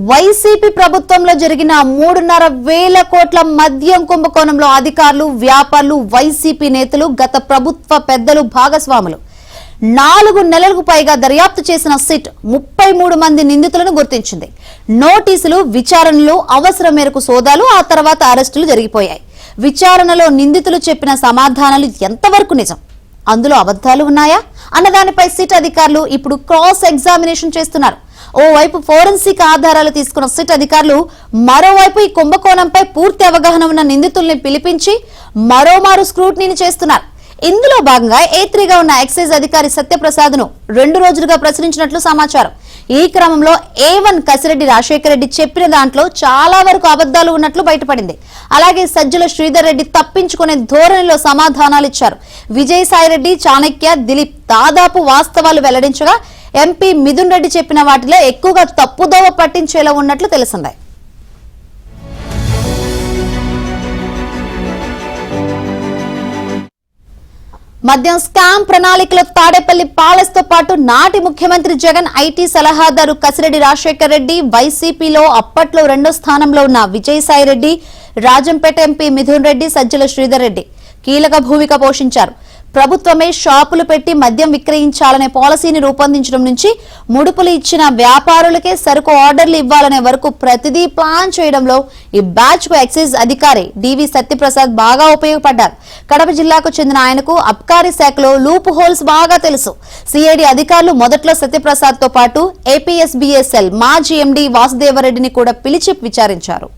YCP ప్రభుత్వంలో జరిగిన 3.5 కోట్ల మద్యం కుంభకోణంలో అధికారులు, వ్యాపారులు, వైసీపీ నేతలు, గత ప్రభుత్వ పెద్దలు భాగస్వాములు. 4 నెలలకు పైగా దర్యాప్తు చేసిన సిట్ 33 మంది నిందితులను గుర్తించింది. నోటీసులు, విచారణలు, అవసరం మేరకు సోదాలు, ఆ తర్వాత అరెస్టులు జరిగిపోయాయి. విచారణలో నిందితులు చెప్పిన సమాధానాలు ఎంతవరకు నిజం, అందులో అబద్ధాలు ఉన్నాయా అన్నదానిపై సిట్ అధికారులు ఇప్పుడు క్రాస్ ఎగ్జామినేషన్ చేస్తున్నారు. ఓవైపు ఫోరెన్సిక్ ఆధారాలు తీసుకున్న సిట్ అధికారులు మరోవైపు ఈ కుంభకోణంపై పూర్తి అవగాహన ఉన్న నిందితుల్ని పిలిపించి మరోమారు స్క్రూటినీ చేస్తున్నారు. ఇందులో భాగంగా A3గా ఉన్న ఎక్సైజ్ అధికారి సత్యప్రసాద్ ను 2 రోజులుగా ప్రశ్నించినట్లు సమాచారం. ఈ క్రమంలో A1 కసిరెడ్డి రాజశేఖర రెడ్డి చెప్పిన దాంట్లో చాలా వరకు అబద్ధాలు ఉన్నట్లు బయటపడింది. అలాగే సజ్జల శ్రీధర్ రెడ్డి తప్పించుకునే ధోరణిలో సమాధానాలు ఇచ్చారు. విజయసాయిరెడ్డి, చాణక్య, దిలీప్ దాదాపు వాస్తవాలు వెల్లడించగా ఎంపీ మిథున్ రెడ్డి చెప్పిన వాటిలో ఎక్కువగా తప్పుదోవ పట్టించేలా ఉన్నట్లు తెలిసింది. మద్యం స్కామ్ ప్రణాళికలో తాడేపల్లి ప్యాలెస్ తో పాటు నాటి ముఖ్యమంత్రి జగన్, ఐటీ సలహాదారు కసిరెడ్డి రాజశేఖర రెడ్డి, వైసీపీలో అప్పట్లో 2వ స్థానంలో ఉన్న విజయసాయిరెడ్డి, రాజంపేట ఎంపీ మిథున్ రెడ్డి, సజ్జల శ్రీధర్ రెడ్డి కీలక భూమిక పోషించారు. ప్రభుత్వమే షాపులు పెట్టి మద్యం విక్రయించాలనే పాలసీని రూపొందించడం నుంచి ముడుపులు ఇచ్చిన వ్యాపారులకే సరుకు ఆర్డర్లు ఇవ్వాలనే వరకు ప్రతిదీ ప్లాన్ చేయడంలో ఈ బ్యాచ్ కు ఎక్సైజ్ అధికారి డివి సత్యప్రసాద్ బాగా ఉపయోగపడ్డారు. కడప జిల్లాకు చెందిన ఆయనకు అబ్కారీ శాఖలో లూప్ హోల్స్ బాగా తెలుసు. సిఐడి అధికారులు మొదట్లో సత్యప్రసాద్ తో పాటు APSBSL మాజీ ఎండీ వాసుదేవరెడ్డిని కూడా పిలిచి విచారించారు.